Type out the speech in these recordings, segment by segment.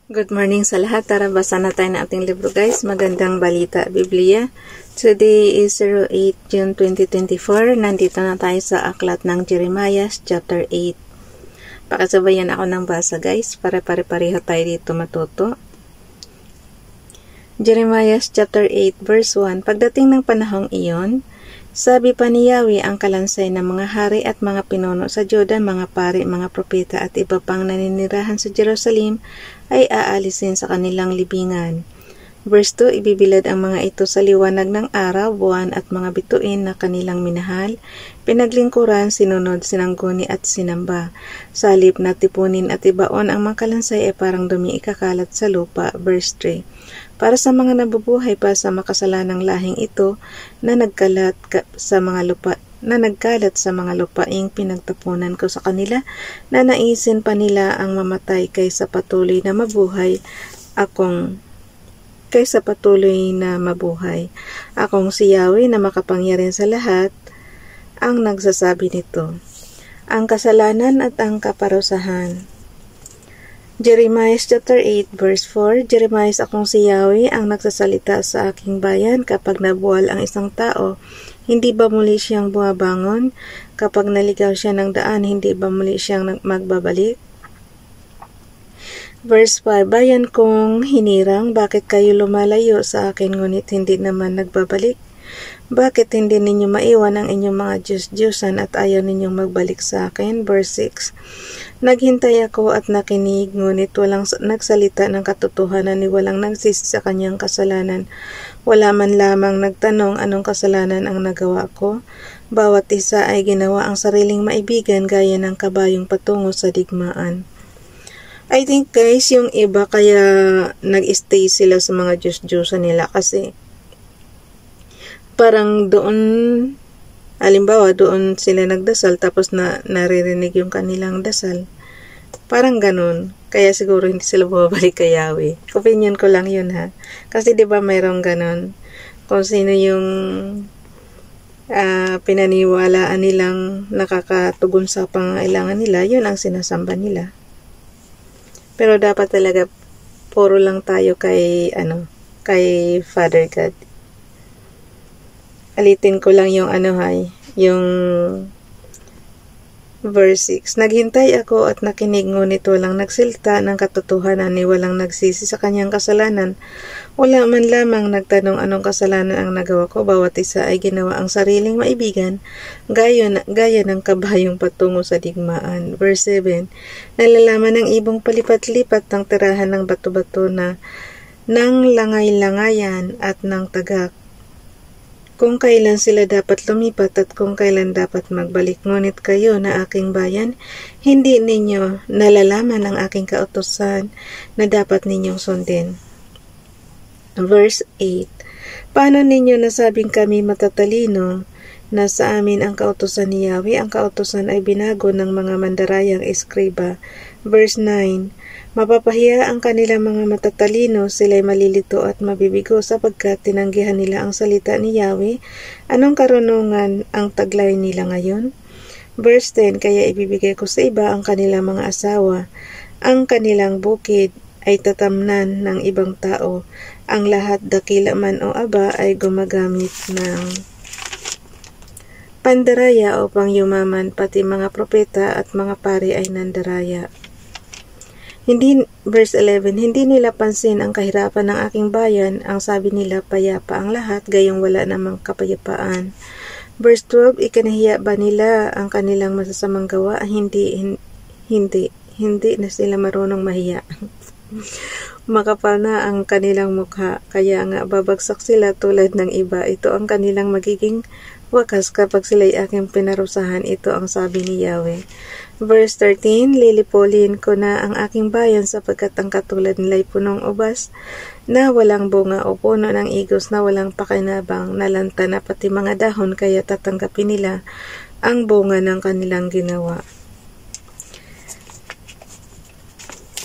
Good morning sa lahat. Tara, basa na tayo ng ating libro guys. Magandang balita, Biblia. Today is 08 June 2024. Nandito na tayo sa aklat ng Jeremiah chapter 8. Pakasabayan ako ng basa guys, para pare-pareho tayo dito matuto. Jeremiah chapter 8 verse 1. Pagdating ng panahong iyon, sabi pa ni Yahweh ang kalansay ng mga hari at mga pinuno sa Juda, mga pari, mga propeta at iba pang naninirahan sa Jerusalem ay aalisin sa kanilang libingan. Verse 2, ibibilad ang mga ito sa liwanag ng araw, buwan at mga bituin na kanilang minahal, pinaglingkuran, sinunod, sinangguni at sinamba. Sa halip na tipunin at ibaon ang mga kalansay ay parang dumi ikakalat sa lupa. Verse 3, para sa mga nabubuhay pa sa makasalanang lahing ito na nagkalat sa mga lupaing pinagtapunan ko sa kanila, na naisin pa nila ang mamatay kaysa patuloy na mabuhay. Akong si Yahweh na makapangyarihan sa lahat ang nagsasabi nito. Ang kasalanan at ang kaparusahan. Jeremiah chapter 8 verse 4. Jeremiah, akong si Yahweh ang nagsasalita sa aking bayan. Kapag nabuwal ang isang tao, hindi ba muli siyang bumabangon? Kapag naligaw siya ng daan, hindi ba muli siyang magbabalik? Verse 5, bayan kong hinirang, bakit kayo lumalayo sa akin ngunit hindi naman nagbabalik? Bakit hindi ninyo maiwan ang inyong mga Diyos-Diyosan at ayaw ninyong magbalik sa akin? Verse 6, naghintay ako at nakinig, ngunit walang nagsalita ng katotohanan ni walang nagsisi sa kanyang kasalanan. Wala man lamang nagtanong anong kasalanan ang nagawa ko. Bawat isa ay ginawa ang sariling maibigan gaya ng kabayong patungo sa digmaan. I think guys, yung iba kaya nag-stay sila sa mga Diyos-Diyosan nila kasi parang doon, halimbawa doon sila nagdasal tapos naririnig yung kanilang dasal. Parang ganun. Kaya siguro hindi sila bumabalik kay Yahweh. Opinion ko lang yun ha. Kasi diba mayroong ganun. Kung sino yung pinaniwalaan nilang nakakatugon sa pangailangan nila, yun ang sinasamba nila. Pero dapat talaga puro lang tayo kay Father God. Alitin ko lang yung yung verse 6. Naghintay ako at nakinig, ngunit walang nagsilta ng katotohanan ni walang nagsisi sa kanyang kasalanan. Wala man lamang nagtanong anong kasalanan ang nagawa ko. Bawat isa ay ginawa ang sariling maibigan, gaya ng kabayong patungo sa digmaan. Verse 7. Nalalaman ng ibong palipat-lipat ng tirahan ng bato-bato na ng langay-langayan at ng tagak, kung kailan sila dapat lumipat at kung kailan dapat magbalik. Ngunit kayo na aking bayan, hindi ninyo nalalaman ang aking kautusan na dapat ninyong sundin. Verse 8. Paano ninyo nasabing kami matatalino na sa amin ang kautusan ni Yahweh? Ang kautusan ay binago ng mga mandarayang eskriba. Verse 9. Mapapahiya ang kanilang mga matatalino, sila'y malilito at mabibigo sapagkat tinanggihan nila ang salita ni Yahweh. Anong karunungan ang taglay nila ngayon? Verse 10, kaya ibibigay ko sa iba ang kanilang mga asawa. Ang kanilang bukid ay tatamnan ng ibang tao. Ang lahat, dakila man o aba, ay gumagamit ng pandaraya upang yumaman, pati mga propeta at mga pari ay nandaraya. Verse 11, hindi nila pansin ang kahirapan ng aking bayan. Ang sabi nila, payapa ang lahat, gayong wala namang kapayapaan. Verse 12, ikanahiya ba nila ang kanilang masasamang gawa? Hindi na sila marunong mahiya. Makapal na ang kanilang mukha, kaya nga babagsak sila tulad ng iba. Ito ang kanilang magiging wakas kapag sila'y aking pinarusahan. Ito ang sabi ni Yahweh. Verse 13, lilipulin ko na ang aking bayan sapagkat ang katulad nila'y punong ubas na walang bunga o puno ng igos na walang pakinabang, nalanta na pati mga dahon, kaya tatanggapin nila ang bunga ng kanilang ginawa.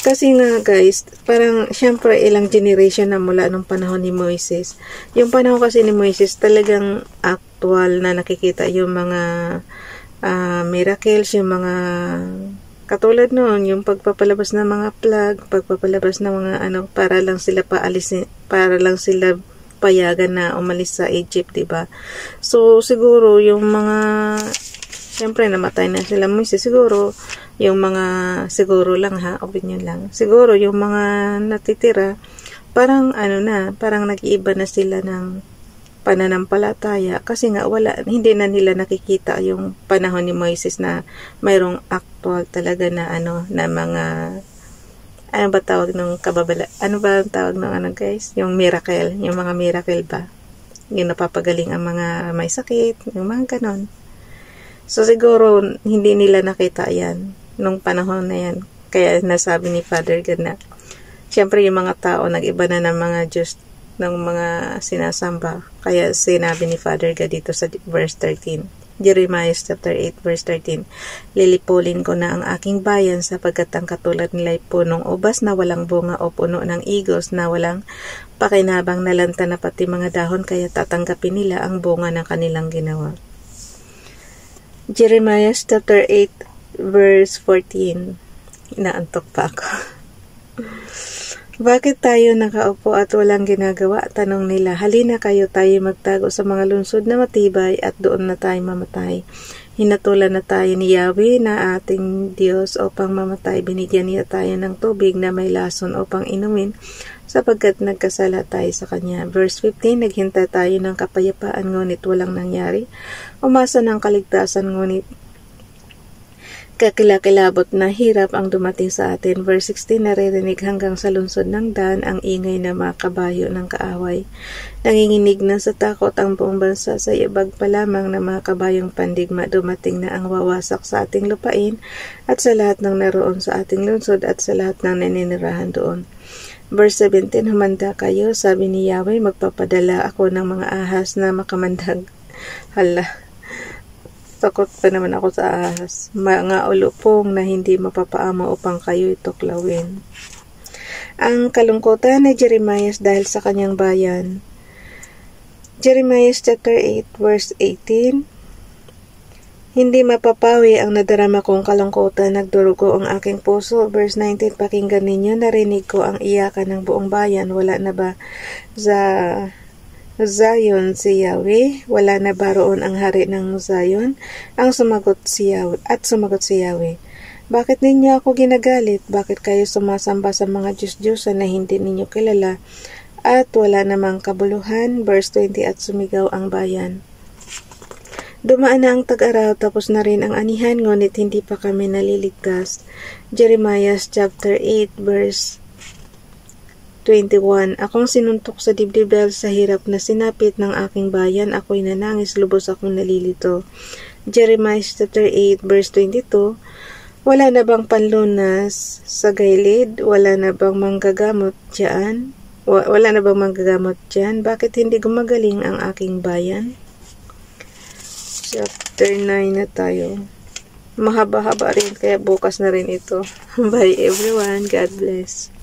Kasi nga guys, parang syempre ilang generation na mula nung panahon ni Moises. Yung panahon kasi ni Moises talagang actual na nakikita yung mga miracles, yung mga Katulad noon, yung pagpapalabas ng mga plug, pagpapalabas ng mga para lang sila payagan na umalis sa Egypt, diba? So, siguro, yung mga, siyempre, namatay na sila Moises, siguro, yung mga, siguro lang ha, opinion lang, siguro, yung mga natitira, parang, parang nag-iiba na sila ng pananampalataya, kasi nga, hindi na nila nakikita yung panahon ni Moises na mayroong actual talaga na, na mga, ano ba tawag ng kababala? Ano ba ang tawag ng guys? Yung miracle. Yung mga miracle ba? Yung napapagaling ang mga may sakit. Yung mga ganon. So, siguro, hindi nila nakita yan nung panahon na yan. Kaya nasabi ni Father God na, syempre yung mga tao, nag-iba na ng mga Diyos, ng mga sinasamba. Kaya sinabi ni Father God dito sa verse 13. Jeremiah chapter 8 verse 13. Lilipulin ko na ang aking bayan sapagkat ang katulad nila ay punong ubas na walang bunga o puno ng igos na walang pakinabang na lanta na pati mga dahon, kaya tatanggapin nila ang bunga ng kanilang ginawa. Jeremiah chapter 8 verse 14. Inaantok pa ako. Bakit tayo nakaupo at walang ginagawa? Tanong nila. Halina kayo, tayo magtago sa mga lungsod na matibay at doon na tayo mamatay. Hinatulan na tayo ni Yahweh na ating Diyos upang mamatay. Binigyan niya tayo ng tubig na may lason upang inumin sapagkat nagkasala tayo sa Kanya. Verse 15, naghintay tayo ng kapayapaan ngunit walang nangyari. Umasa ng kaligtasan ngunit kakilakilabot na hirap ang dumating sa atin. Verse 16, naririnig hanggang sa lungsod ng Dan ang ingay na mga kabayo ng kaaway. Nanginginig na sa takot ang buong bansa, sa ibag pa lamang na mga kabayong pandigma. Dumating na ang wawasak sa ating lupain at sa lahat ng naroon sa ating lungsod at sa lahat ng naninirahan doon. Verse 17, humanda kayo, sabi ni Yahweh, magpapadala ako ng mga ahas na makamandag. Hala, takot pa naman ako sa ahas. Mga ulupong na hindi mapapaamo upang kayo tuklawin. Ang kalungkutan ni Jeremiah dahil sa kanyang bayan. Jeremiah chapter 8 verse 18. Hindi mapapawi ang nadarama kong kalungkutan, nagdurugo ang aking puso. Verse 19, pakinggan ninyo, narinig ko ang iyakan ng buong bayan. Wala na ba sa Zion si Yahweh? Wala na ba roon ang hari ng Zion? Ang sumagot si Yahweh, bakit ninyo ako ginagalit? Bakit kayo sumasamba sa mga Diyos-Diyosan na hindi ninyo kilala at wala namang kabuluhan? Verse 20, at sumigaw ang bayan. Dumaan na ang tag-araw, tapos na rin ang anihan, ngunit hindi pa kami naliligtas. Jeremiah chapter 8 verse 21. Akong sinuntok sa dibdib dahil sa hirap na sinapit ng aking bayan. Ako'y nanangis, lubos akong nalilito. Jeremiah chapter 8 verse 22. Wala na bang panlunas sa gilid? Wala na bang manggagamot dyan? Bakit hindi gumagaling ang aking bayan? Chapter 9 na tayo. Mahaba-haba rin, kaya bukas na rin ito. Bye everyone. God bless.